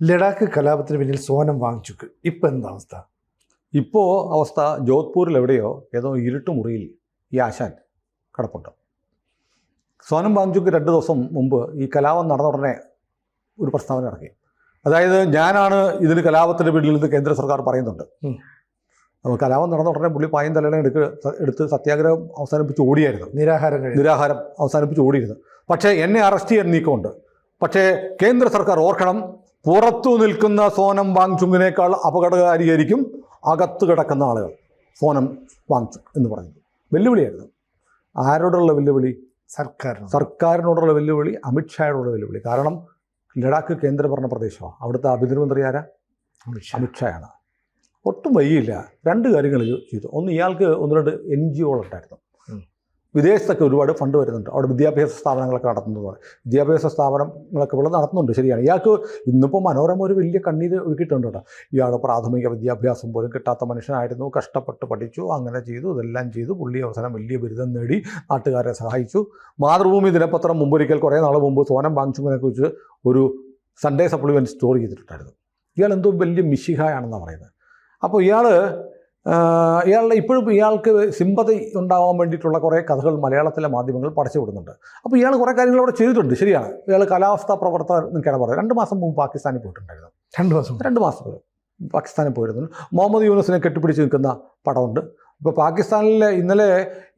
ലഡാക്ക് കലാപത്തിന് പിന്നിൽ സോനം വാങ്ചുക്ക് ഇപ്പം എന്താ അവസ്ഥ? ഇപ്പോൾ അവസ്ഥ ജോധ്പൂരിൽ എവിടെയോ ഏതോ ഇരുട്ട് മുറിയിൽ ഈ ആശാൻ കിടപ്പുണ്ട്. സോനം വാങ്ചുക്ക് 2 ദിവസം മുമ്പ് ഈ കലാപം നടന്ന ഉടനെ ഒരു പ്രസ്താവന ഇറക്കി. അതായത് ഞാനാണ് ഇതിന് കലാപത്തിന് പിന്നിൽ നിന്ന് കേന്ദ്ര സർക്കാർ പറയുന്നുണ്ട്. അപ്പോൾ കലാപം നടന്ന ഉടനെ പുള്ളി പായും തലയിലും എടുത്ത് സത്യാഗ്രഹം അവസാനിപ്പിച്ച് ഓടിയായിരുന്നു. നിരാഹാരം അവസാനിപ്പിച്ച് ഓടിയിരുന്നു. പക്ഷേ എന്നെ അറസ്റ്റ് ചെയ്യാൻ നീക്കമുണ്ട്. പക്ഷേ കേന്ദ്ര സർക്കാർ ഓർക്കണം, പുറത്തു നിൽക്കുന്ന സോനം വാങ്ചുക്കിനേക്കാൾ അപകടകാരിയായിരിക്കും അകത്ത് കിടക്കുന്ന ആളുകൾ. സോനം വാങ്ചുക്ക് എന്ന് പറയുന്നത് വെല്ലുവിളിയായിരുന്നു. ആരോടുള്ള വെല്ലുവിളി? സർക്കാരിനോടുള്ള വെല്ലുവിളി, അമിത്ഷായോടുള്ള വെല്ലുവിളി. കാരണം ലഡാക്ക് കേന്ദ്രഭരണ പ്രദേശമാണ്. അവിടുത്തെ ആഭ്യന്തരമന്ത്രി ആരാ? അമിത്ഷായാണ്. ഒട്ടും വൈകിയില്ല 2 കാര്യങ്ങൾ ചെയ്തു. ഒന്ന്, ഇയാൾക്ക് 1-2 NGO ഉണ്ടായിരുന്നു. വിദേശത്തൊക്കെ ഒരുപാട് ഫണ്ട് വരുന്നുണ്ട്. അവിടെ വിദ്യാഭ്യാസ സ്ഥാപനങ്ങളൊക്കെ നടത്തുന്നതാണ്. വിദ്യാഭ്യാസ സ്ഥാപനങ്ങളൊക്കെ ഇവിടെ നടത്തുന്നുണ്ട്, ശരിയാണ്. ഇയാൾക്ക് ഇന്നിപ്പോൾ മനോരമ ഒരു വലിയ കണ്ണീര് ഒഴുക്കിയിട്ടുണ്ട് കേട്ടോ. ഇയാൾ പ്രാഥമിക വിദ്യാഭ്യാസം പോലും കിട്ടാത്ത മനുഷ്യനായിരുന്നു, കഷ്ടപ്പെട്ട് പഠിച്ചു, അങ്ങനെ ചെയ്തു, ഇതെല്ലാം ചെയ്തു. പുള്ളി അവസാനം വലിയ ബിരുദം നേടി, നാട്ടുകാരെ സഹായിച്ചു. മാതൃഭൂമി ദിനപത്രം മുമ്പൊരിക്കൽ കുറേ നാൾ മുമ്പ് സോനം വാങ്ചുക്കിനെ കുറിച്ച് ഒരു സൺഡേ സപ്ലിമെൻറ്റ് സ്റ്റോറി ചെയ്തിട്ടുണ്ടായിരുന്നു. ഇയാൾ എന്തോ വലിയ മിശിഹായാണെന്നാണ് പറയുന്നത്. അപ്പോൾ ഇയാളുടെ ഇപ്പോഴും ഇയാൾക്ക് സിമ്പതി ഉണ്ടാവാൻ വേണ്ടിയിട്ടുള്ള കുറേ കഥകൾ മലയാളത്തിലെ മാധ്യമങ്ങൾ പടച്ചു വിടുന്നുണ്ട്. അപ്പോൾ ഇയാൾ കുറേ കാര്യങ്ങൾ അവിടെ ചെയ്തിട്ടുണ്ട്, ശരിയാണ്. ഇയാൾ കാലാവസ്ഥാ പ്രവർത്തകർ എന്നൊക്കെയാണ് പറയുന്നത്. 2 മാസം മുമ്പ് പാകിസ്ഥാനിൽ പോയിട്ടുണ്ടായിരുന്നു. 2 മാസം പാകിസ്ഥാനിൽ പോയിരുന്നു. മുഹമ്മദ് യൂനുസിനെ കെട്ടിപ്പിടിച്ച് നിൽക്കുന്ന പടമുണ്ട്. ഇപ്പോൾ പാകിസ്ഥാനിൽ ഇന്നലെ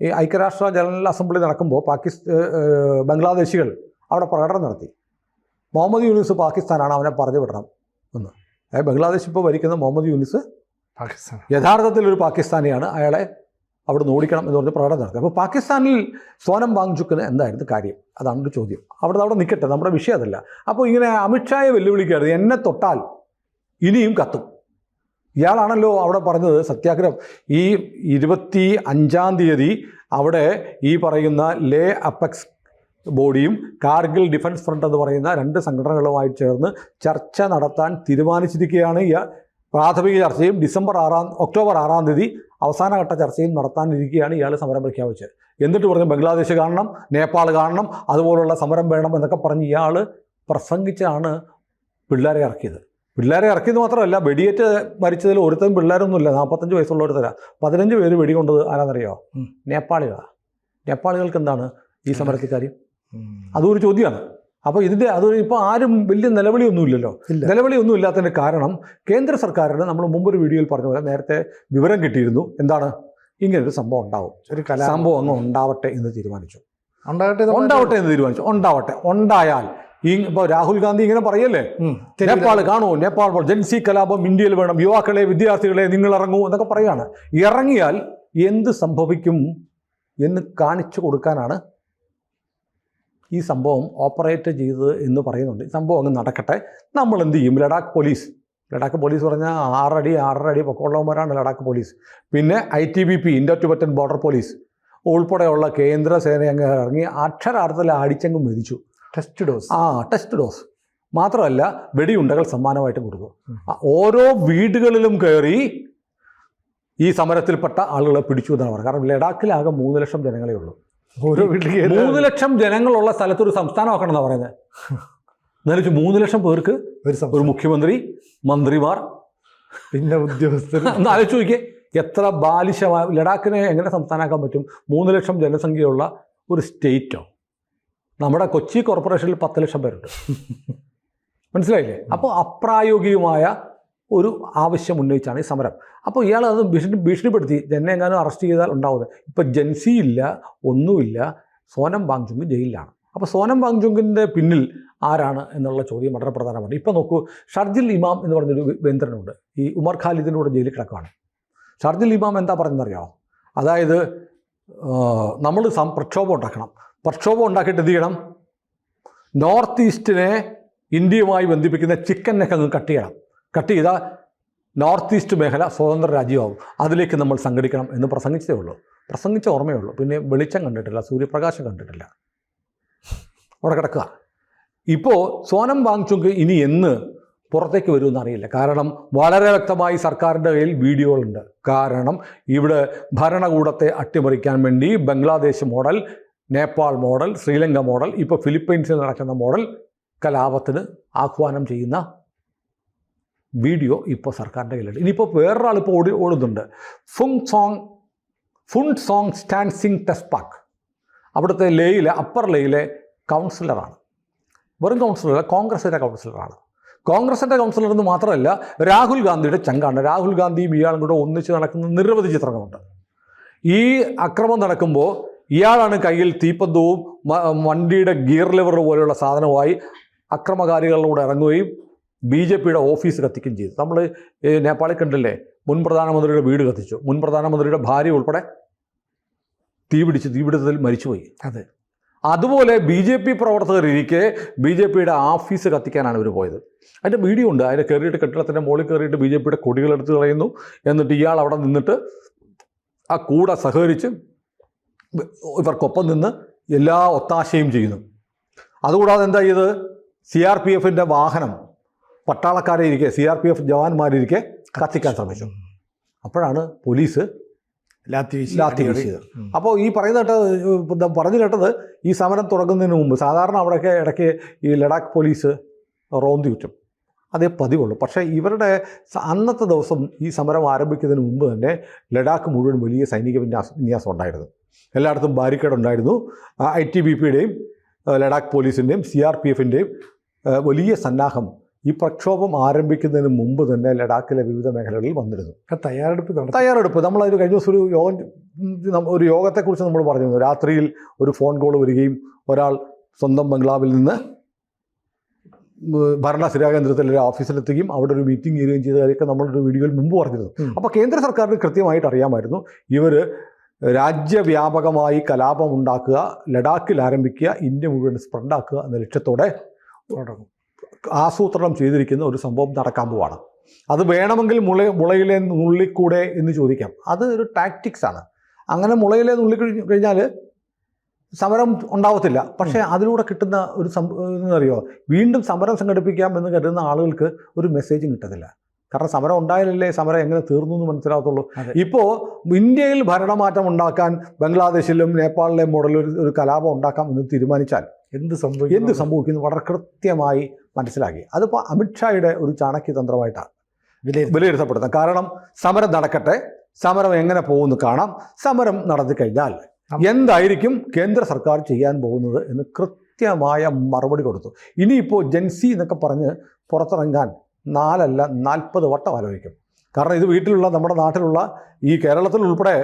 ഈ ഐക്യരാഷ്ട്ര ജനറൽ അസംബ്ലി നടക്കുമ്പോൾ ബംഗ്ലാദേശികൾ അവിടെ പ്രകടനം നടത്തി. മുഹമ്മദ് യൂനുസ് പാകിസ്ഥാനാണ്, അവനെ പറഞ്ഞു വിടണം എന്ന്. ബംഗ്ലാദേശ് ഇപ്പോൾ ഭരിക്കുന്ന മുഹമ്മദ് യൂനുസ് യഥാർത്ഥത്തിൽ ഒരു പാകിസ്ഥാനിയാണ്, അയാളെ അവിടെ നിന്ന് ഓടിക്കണം എന്ന് പറഞ്ഞ് പ്രകടനം നടത്തി. അപ്പോൾ പാകിസ്ഥാനിൽ സോനം വാങ്ചുക്കിന് എന്തായിരുന്നു കാര്യം? അതാണ് ഒരു ചോദ്യം. അവിടെ നിൽക്കട്ടെ, നമ്മുടെ വിഷയം അതല്ല. അപ്പോൾ ഇങ്ങനെ അമിത്ഷായെ വെല്ലുവിളിക്കരുത്, എന്നെ തൊട്ടാൽ ഇനിയും കത്തും. ഇയാളാണല്ലോ അവിടെ പറഞ്ഞത് സത്യാഗ്രഹം. ഈ 25-ാം തീയതി അവിടെ ഈ പറയുന്ന ലേ അപ്പെക്സ് ബോഡിയും കാർഗിൽ ഡിഫൻസ് ഫ്രണ്ട് എന്ന് പറയുന്ന 2 സംഘടനകളുമായി ചേർന്ന് ചർച്ച നടത്താൻ തീരുമാനിച്ചിരിക്കുകയാണ്. പ്രാഥമിക ചർച്ചയും ഒക്ടോബർ 6-ാം തീയതി അവസാനഘട്ട ചർച്ചയും നടത്താനിരിക്കുകയാണ് ഇയാൾ സമരം പ്രഖ്യാപിച്ചത്. എന്നിട്ട് പറഞ്ഞു ബംഗ്ലാദേശ് കാണണം, നേപ്പാൾ കാണണം, അതുപോലുള്ള സമരം വേണം എന്നൊക്കെ പറഞ്ഞ് ഇയാൾ പ്രസംഗിച്ചാണ് പിള്ളേരെ ഇറക്കിയത്. പിള്ളേരെ ഇറക്കിയത് മാത്രമല്ല, വെടിയേറ്റ് മരിച്ചതിൽ ഒരുത്തരും പിള്ളേരൊന്നുമില്ല. 45 വയസ്സുള്ള ഒരുത്തരാ. 15 പേര് വെടികൊണ്ടത് ആരാന്നറിയോ? നേപ്പാളികളാണ്. നേപ്പാളികൾക്ക് എന്താണ് ഈ സമരത്തിൽ കാര്യം? അതും ഒരു ചോദ്യമാണ്. അപ്പോൾ ഇപ്പോൾ ആരും വലിയ നിലവിളിയൊന്നുമില്ലല്ലോ. നിലവിളിയൊന്നും ഇല്ലാത്തതിൻ്റെ കാരണം കേന്ദ്ര സർക്കാരിന് നമ്മൾ മുമ്പൊരു വീഡിയോയിൽ പറഞ്ഞ പോലെ നേരത്തെ വിവരം കിട്ടിയിരുന്നു. എന്താണ്? ഇങ്ങനൊരു സംഭവം ഉണ്ടാവും, സംഭവം അങ്ങ് ഉണ്ടാവട്ടെ എന്ന് തീരുമാനിച്ചു. ഉണ്ടായാൽ ഇപ്പോൾ രാഹുൽ ഗാന്ധി ഇങ്ങനെ പറയല്ലേ, നേപ്പാൾ കാണൂ, നേപ്പാൾ ജൻസി കലാപം ഇന്ത്യയിൽ വേണം, യുവാക്കളെ വിദ്യാർത്ഥികളെ നിങ്ങൾ ഇറങ്ങൂ എന്നൊക്കെ പറയുകയാണ്. ഇറങ്ങിയാൽ എന്ത് സംഭവിക്കും എന്ന് കാണിച്ചു കൊടുക്കാനാണ് ഈ സംഭവം ഓപ്പറേറ്റ് ചെയ്തത് എന്ന് പറയുന്നുണ്ട്. ഈ സംഭവം അങ്ങ് നടക്കട്ടെ. നമ്മൾ എന്ത് ചെയ്യും? ലഡാക്ക് പോലീസ് പറഞ്ഞാൽ 6 അടി പൊക്കമുള്ളവന്മാരാണ് ലഡാക്ക് പോലീസ്. പിന്നെ ITBP, Indo Tibetan border police ഉൾപ്പെടെയുള്ള കേന്ദ്ര സേന അങ്ങ് ഇറങ്ങി അക്ഷരാർത്ഥത്തിൽ അടിച്ചങ്ങ് മെതിച്ചു. ടെസ്റ്റ് ഡോസ് മാത്രമല്ല, വെടിയുണ്ടകൾ സമ്മാനമായിട്ട് കൊടുത്തു. ഓരോ വീടുകളിലും കയറി ഈ സമരത്തിൽപ്പെട്ട ആളുകളെ പിടിച്ചു എന്നാണ് പറയുന്നത്. കാരണം ലഡാക്കിലാകെ 3 ലക്ഷം ജനങ്ങളേ ഉള്ളൂ. ഓരോ വീട്ടിൽ 3 ലക്ഷം ജനങ്ങളുള്ള സ്ഥലത്ത് ഒരു സംസ്ഥാനം ആക്കണം എന്നാണ് പറയുന്നത്. എന്നാലും 3 ലക്ഷം പേർക്ക് ഒരു മുഖ്യമന്ത്രി, മന്ത്രിമാർ, പിന്നെ ഉദ്യോഗസ്ഥർ. ഒന്ന് ആലോചിച്ച് നോക്കിയേ, എത്ര ബാലിശമായ ലഡാക്കിനെ എങ്ങനെ സംസ്ഥാനമാക്കാൻ പറ്റും? 3 ലക്ഷം ജനസംഖ്യയുള്ള ഒരു സ്റ്റേറ്റോ? നമ്മുടെ കൊച്ചി കോർപ്പറേഷനിൽ 10 ലക്ഷം പേരുണ്ട്. മനസ്സിലായില്ലേ? അപ്പോൾ അപ്രായോഗികമായ ഒരു ആവശ്യം ഉന്നയിച്ചാണ് ഈ സമരം. അപ്പോൾ ഇയാൾ അത് ഭീഷണിപ്പെടുത്തി, എന്നെ എങ്ങാനും അറസ്റ്റ് ചെയ്താൽ ഉണ്ടാവുന്നത്. ഇപ്പം ജൻസി ഇല്ല, ഒന്നുമില്ല, സോനം വാങ്ചുക്ക് ജയിലിലാണ്. അപ്പോൾ സോനം വാങ്ചുക്കിൻ്റെ പിന്നിൽ ആരാണ് എന്നുള്ള ചോദ്യം വളരെ പ്രധാനമാണ്. ഇപ്പം നോക്കൂ, ഷർജിൽ ഇമാം എന്ന് പറഞ്ഞൊരു വേന്ദ്രനുണ്ട്. ഈ ഉമർ ഖാലിദിൻ്റെ കൂടെ ജയിലിൽ കിടക്കുകയാണ്. ഷർജിൽ ഇമാം എന്താ പറയുന്നറിയാമോ? അതായത് നമ്മൾ പ്രക്ഷോഭം ഉണ്ടാക്കണം. പ്രക്ഷോഭം ഉണ്ടാക്കിയിട്ട് എന്ത് ചെയ്യണം? നോർത്ത് ഈസ്റ്റിനെ ഇന്ത്യയുമായി ബന്ധിപ്പിക്കുന്ന ചിക്കൻ നെക്ക് അങ്ങ് കട്ട് ചെയ്താൽ നോർത്ത് ഈസ്റ്റ് മേഖല സ്വതന്ത്ര രാജ്യമാവും. അതിലേക്ക് നമ്മൾ സംഘടിക്കണം എന്ന് പ്രസംഗിച്ച ഓർമ്മയുള്ളൂ. പിന്നെ വെളിച്ചം കണ്ടിട്ടില്ല, സൂര്യപ്രകാശം കണ്ടിട്ടില്ല. അവിടെ കിടക്കുക. ഇപ്പോൾ സോനം വാങ്ചുക്ക് ഇനി എന്ന് പുറത്തേക്ക് വരുമെന്ന് അറിയില്ല. കാരണം വളരെ വ്യക്തമായി സർക്കാരിൻ്റെ കയ്യിൽ വീഡിയോകളുണ്ട്. കാരണം ഇവിടെ ഭരണകൂടത്തെ അട്ടിമറിക്കാൻ വേണ്ടി Bangladesh model, Nepal model, Sri Lanka model, ഇപ്പോൾ ഫിലിപ്പൈൻസിൽ നടക്കുന്ന മോഡൽ കലാപത്തിന് ആഹ്വാനം ചെയ്യുന്ന വീഡിയോ ഇപ്പോൾ സർക്കാരിൻ്റെ കയ്യിലുണ്ട്. ഇനിയിപ്പോൾ വേറൊരാൾ ഇപ്പോൾ ഓടുന്നുണ്ട്. ഫുൺ സോങ് സ്റ്റാൻസിങ് ടെസ്പാക്ക്, അവിടുത്തെ അപ്പർ ലേയിലെ കൗൺസിലറാണ്. വെറും കൗൺസിലറല്ല, കോൺഗ്രസിൻ്റെ കൗൺസിലറാണ്. കോൺഗ്രസിൻ്റെ കൗൺസിലർ എന്ന് മാത്രമല്ല, രാഹുൽ ഗാന്ധിയുടെ ചങ്കാണ്. രാഹുൽ ഗാന്ധിയും ഇയാളും കൂടെ ഒന്നിച്ച് നടക്കുന്ന നിരവധി ചിത്രങ്ങളുണ്ട്. ഈ അക്രമം നടക്കുമ്പോൾ ഇയാളാണ് കയ്യിൽ തീപ്പന്തവും വണ്ടിയുടെ ഗിയർ ലിവർ പോലെയുള്ള സാധനവുമായി അക്രമകാരികളിലൂടെ ഇറങ്ങുകയും BJPയുടെ ഓഫീസ് കത്തിക്കുകയും ചെയ്തു. നമ്മൾ നേപ്പാളിൽ കണ്ടില്ലേ, മുൻ പ്രധാനമന്ത്രിയുടെ വീട് കത്തിച്ചു, മുൻ പ്രധാനമന്ത്രിയുടെ ഭാര്യ ഉൾപ്പെടെ തീപിടുത്തത്തിൽ മരിച്ചുപോയി. അതെ, അതുപോലെ BJP പ്രവർത്തകരിരിക്കെ BJPയുടെ ഓഫീസ് കത്തിക്കാനാണ് ഇവർ പോയത്. അതിൻ്റെ വീഡിയോ ഉണ്ട്. അതിൽ കയറിയിട്ട് കെട്ടിടത്തിൻ്റെ മുകളിൽ കയറിയിട്ട് BJPയുടെ കൊടികളെടുത്ത് കളയുന്നു. എന്നിട്ട് ഇയാൾ അവിടെ നിന്നിട്ട് ആ കൂടെ സഹകരിച്ച് ഇവർക്കൊപ്പം നിന്ന് എല്ലാ ഒത്താശയും ചെയ്യുന്നു. അതുകൂടാതെ എന്താ ചെയ്ത്, CRPFൻ്റെ വാഹനം പട്ടാളക്കാരെ ഇരിക്കെ, CRPF ജവാന്മാരിരിക്കെ കത്തിക്കാൻ ശ്രമിച്ചു. അപ്പോഴാണ് പോലീസ് ലാത്തി വീശിയത്. അപ്പോൾ ഈ പറഞ്ഞു കേട്ടത് ഈ സമരം തുടങ്ങുന്നതിന് മുമ്പ് സാധാരണ അവിടെയൊക്കെ ഇടയ്ക്ക് ഈ ലഡാക്ക് പോലീസ് റോന്തി ചുറ്റും, അതേ പതിവുള്ളൂ. പക്ഷേ ഇവരുടെ അന്നത്തെ ദിവസം ഈ സമരം ആരംഭിക്കുന്നതിന് മുമ്പ് തന്നെ ലഡാക്ക് മുഴുവൻ വലിയ സൈനിക വിന്യാസം ഉണ്ടായിരുന്നു. എല്ലായിടത്തും ബാരിക്കേഡ് ഉണ്ടായിരുന്നു. ITBPയുടെയും ലഡാക്ക് പോലീസിൻ്റെയും CRPFൻ്റെയും വലിയ സന്നാഹം ഈ പ്രക്ഷോഭം ആരംഭിക്കുന്നതിന് മുമ്പ് തന്നെ ലഡാക്കിലെ വിവിധ മേഖലകളിൽ വന്നിരുന്നു. തയ്യാറെടുപ്പ് നമ്മളൊരു കഴിഞ്ഞ ദിവസം ഒരു യോഗത്തെക്കുറിച്ച് നമ്മൾ പറഞ്ഞിരുന്നു. രാത്രിയിൽ ഒരു ഫോൺ കോൾ വരികയും ഒരാൾ സ്വന്തം ബംഗ്ലാവിൽ നിന്ന് ഭരണസിരാ കേന്ദ്രത്തിലെ ഒരു ഓഫീസിലെത്തുകയും അവിടെ ഒരു മീറ്റിംഗ് ചെയ്യുകയും ചെയ്ത കാര്യമൊക്കെ നമ്മളൊരു വീഡിയോയിൽ മുമ്പ് പറഞ്ഞിരുന്നു. അപ്പോൾ കേന്ദ്ര സർക്കാരിന് കൃത്യമായിട്ട് അറിയാമായിരുന്നു ഇവർ രാജ്യവ്യാപകമായി കലാപം ഉണ്ടാക്കുക, ലഡാക്കിൽ ആരംഭിക്കുക, ഇന്ത്യ മുഴുവൻ സ്പ്രെഡാക്കുക എന്ന ലക്ഷ്യത്തോടെ ആസൂത്രണം ചെയ്തിരിക്കുന്ന ഒരു സംഭവം നടക്കാൻ പോവാണ്. അത് വേണമെങ്കിൽ മുളയിലെ നുള്ളിക്കൂടെ എന്ന് ചോദിക്കാം. അത് ഒരു ടാക്ടിക്സാണ്. അങ്ങനെ മുളയിലെ നുള്ളി കഴിഞ്ഞാൽ സമരം ഉണ്ടാവത്തില്ല. പക്ഷേ അതിലൂടെ കിട്ടുന്ന ഒരു എന്നറിയോ, വീണ്ടും സമരം സംഘടിപ്പിക്കാം എന്ന് കരുതുന്ന ആളുകൾക്ക് ഒരു മെസ്സേജും കിട്ടത്തില്ല. കാരണം സമരം ഉണ്ടായാലല്ലേ സമരം എങ്ങനെ തീർന്നു എന്ന് മനസ്സിലാകത്തുള്ളൂ. ഇപ്പോൾ ഇന്ത്യയിൽ ഭരണമാറ്റം ഉണ്ടാക്കാൻ ബംഗ്ലാദേശിലും നേപ്പാളിലെയും മോഡൽ ഒരു കലാപം ഉണ്ടാക്കാം എന്ന് തീരുമാനിച്ചാൽ എന്ത് സംഭവിക്കുന്നു വളരെ കൃത്യമായി മനസ്സിലാക്കി. അതിപ്പോൾ അമിത്ഷായുടെ ഒരു ചാണക്യതന്ത്രമായിട്ടാണ് വിലയിരുത്തപ്പെടുന്നത്. കാരണം സമരം നടക്കട്ടെ, സമരം എങ്ങനെ പോകുന്നു കാണാം, സമരം നടത്തി കഴിഞ്ഞാൽ എന്തായിരിക്കും കേന്ദ്ര സർക്കാർ ചെയ്യാൻ പോകുന്നത് എന്ന് കൃത്യമായ മറുപടി കൊടുത്തു. ഇനിയിപ്പോൾ ജെൻസി എന്നൊക്കെ പറഞ്ഞ് പുറത്തിറങ്ങാൻ 4 അല്ല 40 വട്ടം ആലോചിക്കും. കാരണം ഇത് വീട്ടിലുള്ള നമ്മുടെ നാട്ടിലുള്ള ഈ കേരളത്തിൽ ഉൾപ്പെടെ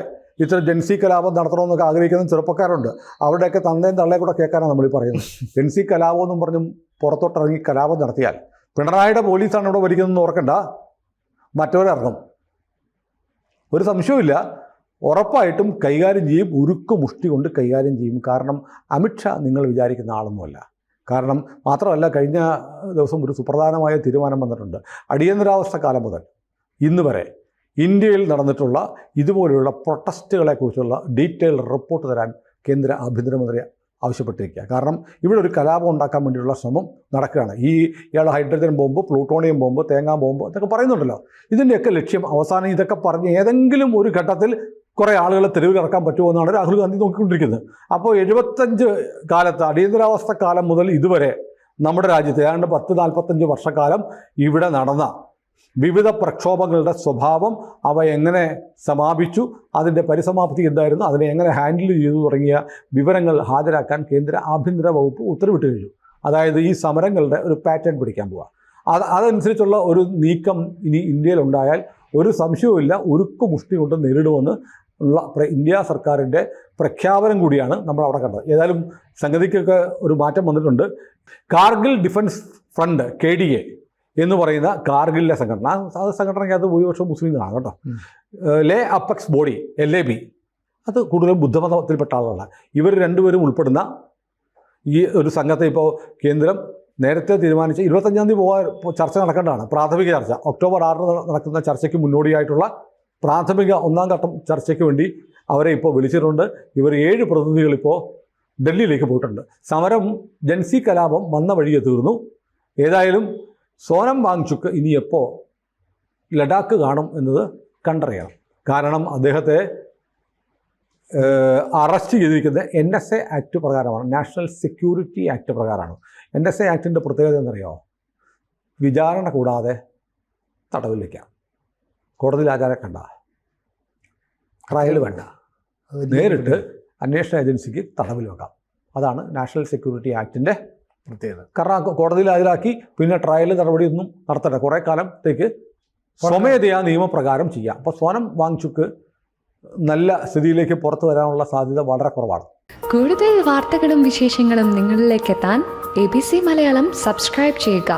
ഇത്ര ജെൻസി കലാപം നടത്തണമെന്നൊക്കെ ആഗ്രഹിക്കുന്ന ചെറുപ്പക്കാരുണ്ട്. അവരുടെയൊക്കെ തന്തയും തള്ളയെ കൂടെ കേൾക്കാനാണ് നമ്മളീ പറയുന്നത്. ജെൻസി കലാപം എന്നും പറഞ്ഞും പുറത്തോട്ടിറങ്ങി കലാപം നടത്തിയാൽ പിണറായിയുടെ പോലീസാണ് ഇവിടെ ഭരിക്കുന്നതെന്ന് ഓർക്കണ്ട, മറ്റവരിറങ്ങും. ഒരു സംശയവുമില്ല, ഉറപ്പായിട്ടും കൈകാര്യം ചെയ്യും, ഉരുക്ക് മുഷ്ടി കൊണ്ട് കൈകാര്യം ചെയ്യും. കാരണം അമിത്ഷാ നിങ്ങൾ വിചാരിക്കുന്ന ആളൊന്നുമല്ല. കാരണം മാത്രമല്ല, കഴിഞ്ഞ ദിവസം ഒരു സുപ്രധാനമായ തീരുമാനം വന്നിട്ടുണ്ട്. അടിയന്തരാവസ്ഥ കാലം മുതൽ ഇന്ന് വരെ ഇന്ത്യയിൽ നടന്നിട്ടുള്ള ഇതുപോലെയുള്ള പ്രൊട്ടസ്റ്റുകളെക്കുറിച്ചുള്ള ഡീറ്റെയിൽ റിപ്പോർട്ട് തരാൻ കേന്ദ്ര ആഭ്യന്തരമന്ത്രി ആവശ്യപ്പെട്ടിരിക്കുക. കാരണം ഇവിടെ ഒരു കലാപം ഉണ്ടാക്കാൻ വേണ്ടിയുള്ള ശ്രമം നടക്കുകയാണ്. ഇയാൾ ഹൈഡ്രജൻ ബോംബ്, പ്ലൂട്ടോണിയം ബോംബ്, തേങ്ങാ ബോംബ് എന്നൊക്കെ പറയുന്നുണ്ടല്ലോ. ഇതിൻ്റെയൊക്കെ ലക്ഷ്യം അവസാനം ഇതൊക്കെ പറഞ്ഞ് ഏതെങ്കിലും ഒരു ഘട്ടത്തിൽ കുറേ ആളുകളെ തെരുവിൽ ഇറക്കാൻ പറ്റുമോ എന്നാണ് രാഹുൽ ഗാന്ധി നോക്കിക്കൊണ്ടിരിക്കുന്നത്. അപ്പോൾ 75 കാലത്ത് അടിയന്തരാവസ്ഥ കാലം മുതൽ ഇതുവരെ നമ്മുടെ രാജ്യത്ത് ഏതാണ്ട് 10-45 വർഷക്കാലം ഇവിടെ നടന്ന വിവിധ പ്രക്ഷോഭങ്ങളുടെ സ്വഭാവം, അവ എങ്ങനെ സമാപിച്ചു, അതിൻ്റെ പരിസമാപ്തി എന്തായിരുന്നു, അതിനെ എങ്ങനെ ഹാൻഡിൽ ചെയ്തു തുടങ്ങിയ വിവരങ്ങൾ ഹാജരാക്കാൻ കേന്ദ്ര ആഭ്യന്തര വകുപ്പ് ഉത്തരവിട്ട് കഴിഞ്ഞു. അതായത് ഈ സമരങ്ങളുടെ ഒരു പാറ്റേൺ പിടിക്കാൻ പോവുക. അതനുസരിച്ചുള്ള ഒരു നീക്കം ഇനി ഇന്ത്യയിലുണ്ടായാൽ ഒരു സംശയവുമില്ല, ഉരുക്കു മുഷ്ടി കൊണ്ട് നേരിടുമെന്ന് ഉള്ള ഇന്ത്യ സർക്കാരിൻ്റെ പ്രഖ്യാപനം കൂടിയാണ് നമ്മൾ അവിടെ കണ്ടത്. ഏതായാലും സംഗതിക്കൊക്കെ ഒരു മാറ്റം വന്നിട്ടുണ്ട്. കാർഗിൽ ഡിഫൻസ് ഫ്രണ്ട് KDA എന്ന് പറയുന്ന കാർഗിലിലെ സംഘടന, ആ സംഘടനയ്ക്കകത്ത് ഭൂരിപക്ഷം മുസ്ലിങ്ങളാണ് കേട്ടോ. ലേ അപ്പെക്സ് ബോഡി LAB അത് കൂടുതലും ബുദ്ധമതത്തിൽപ്പെട്ട ആളുകളാണ്. ഇവർ രണ്ടുപേരും ഉൾപ്പെടുന്ന ഈ ഒരു സംഘത്തെ ഇപ്പോൾ കേന്ദ്രം നേരത്തെ തീരുമാനിച്ച് 25-ാം തീയതി ചർച്ച നടക്കേണ്ടതാണ്. പ്രാഥമിക ചർച്ച ഒക്ടോബർ 6 നടക്കുന്ന ചർച്ചയ്ക്ക് മുന്നോടിയായിട്ടുള്ള പ്രാഥമിക 1-ാം ഘട്ടം ചർച്ചയ്ക്ക് വേണ്ടി അവരെ ഇപ്പോൾ വിളിച്ചിട്ടുണ്ട്. ഇവർ 7 പ്രതിനിധികളിപ്പോൾ ഡൽഹിയിലേക്ക് പോയിട്ടുണ്ട്. സമരം ജൻസി കലാപം വന്ന വഴിയെ തീർന്നു. ഏതായാലും സോനം വാങ്ചുക്ക് ഇനി എപ്പോൾ ലഡാക്ക് കാണും എന്നത് കണ്ടറിയണം. കാരണം അദ്ദേഹത്തെ അറസ്റ്റ് ചെയ്തിരിക്കുന്നത് NSA ആക്ട് പ്രകാരമാണ്, നാഷണൽ സെക്യൂരിറ്റി ആക്ട് പ്രകാരമാണ്. NSA ആക്ടിൻ്റെ പ്രത്യേകത എന്നറിയാമോ? വിചാരണ കൂടാതെ തടവിൽ വയ്ക്കാം. കോടതിയിൽ ആചാരം കണ്ട, ട്രയൽ വേണ്ട, നേരിട്ട് അന്വേഷണ ഏജൻസിക്ക് തടവിൽ വെക്കാം. അതാണ് നാഷണൽ സെക്യൂരിറ്റി ആക്ടിൻ്റെ പ്രത്യേകത. കാരണം കോടതിയിൽ ഹാജരാക്കി പിന്നെ ട്രയൽ നടപടിയൊന്നും നടത്തണ്ട, കുറേ കാലത്തേക്ക് സ്വമേധയാ നിയമപ്രകാരം ചെയ്യാം. അപ്പോൾ സോനം വാങ്ചുക്ക് നല്ല സ്ഥിതിയിലേക്ക് പുറത്തു വരാനുള്ള സാധ്യത വളരെ കുറവാണ്. കൂടുതൽ വാർത്തകളും വിശേഷങ്ങളും നിങ്ങളിലേക്ക് എത്താൻ ABC മലയാളം സബ്സ്ക്രൈബ് ചെയ്യുക,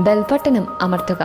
ബെൽബട്ടനും അമർത്തുക.